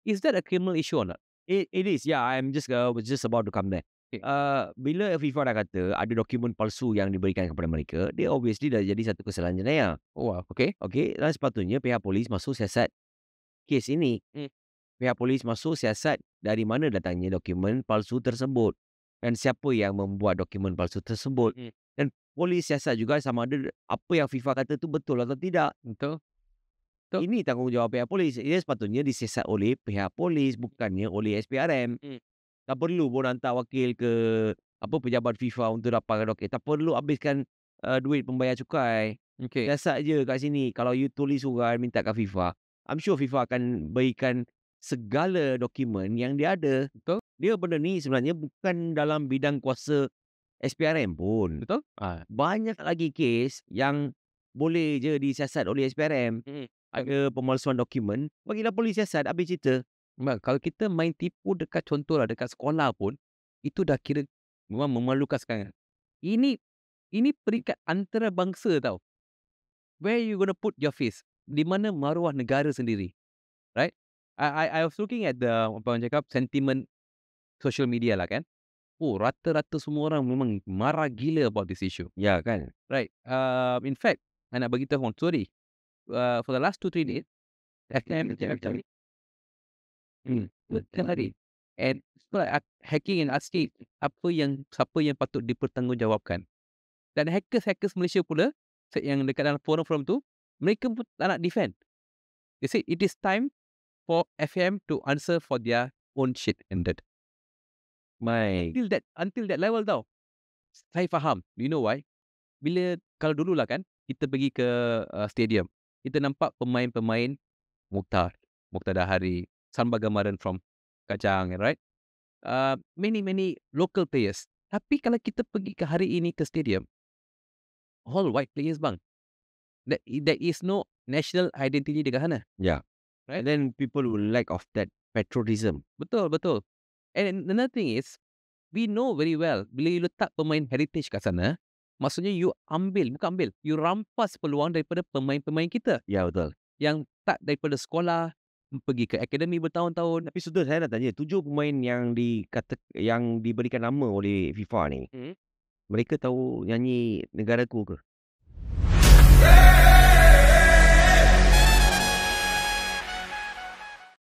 Is that a criminal issue or not? It is, yeah. Was just about to come there. Okay. Bila FIFA dah kata ada dokumen palsu yang diberikan kepada mereka, dia obviously dah jadi satu kesalahan jenayah. Oh, wow. Okay. Okey, dan sepatutnya pihak polis masuk siasat kes ini. Hmm. Pihak polis masuk siasat dari mana datangnya dokumen palsu tersebut dan siapa yang membuat dokumen palsu tersebut. Hmm. Dan polis siasat juga sama ada apa yang FIFA kata tu betul atau tidak. Betul. Betul. Ini tanggungjawab pihak polis. Ia sepatutnya disiasat oleh pihak polis, bukannya oleh SPRM. Tak perlu pun hantar wakil ke pejabat FIFA untuk dapatkan dokumen. Tak perlu habiskan duit pembayar cukai. Okay. Siasat je kat sini. Kalau you tulis surat minta kat FIFA, I'm sure FIFA akan berikan segala dokumen yang dia ada. Betul. Dia benda ni sebenarnya bukan dalam bidang kuasa SPRM pun. Betul. Banyak lagi kes yang boleh je disiasat oleh SPRM. Ada pemalsuan dokumen, bagilah polis siasat, habis cerita. Kalau kita main tipu dekat contohlah dekat sekolah pun, itu dah kira memang memalukan sekarang. Ini peringkat antarabangsa tau. Where you gonna put your face? Di mana maruah negara sendiri, right? I was looking at the apa orang cakap sentiment social media lah kan. Oh, rata-rata semua orang memang marah gila about this issue. Ya kan? Right. In fact, I nak bagi tahu story. For the last 2-3 days, FM cari hari. And so hacking and asking siapa yang patut dipertanggungjawabkan. Dan hackers Malaysia pula yang dekat dalam forum-forum tu, mereka pun tak nak defend. They say it is time for FM to answer for their own shit and dirt. Until that level tau. Saya faham. You know why? Kalau dululah kan, kita pergi ke stadium, kita nampak pemain-pemain Mukhtar Dahari, Samba Gamaran from Kajang, right? Many local players. Tapi kalau kita pergi ke hari ini ke stadium, all white players bang. There is no national identity dekat sana. Yeah. Right? And then people will lack of that patriotism. Betul. And another thing is, we know very well, bila you letak pemain heritage kat sana, maksudnya you you rampas peluang daripada pemain-pemain kita. Ya, betul. Yang tak daripada sekolah, pergi ke akademi bertahun-tahun. Tapi sudah saya nak tanya, 7 pemain yang diberikan nama oleh FIFA ni, mereka tahu nyanyi Negaraku ke?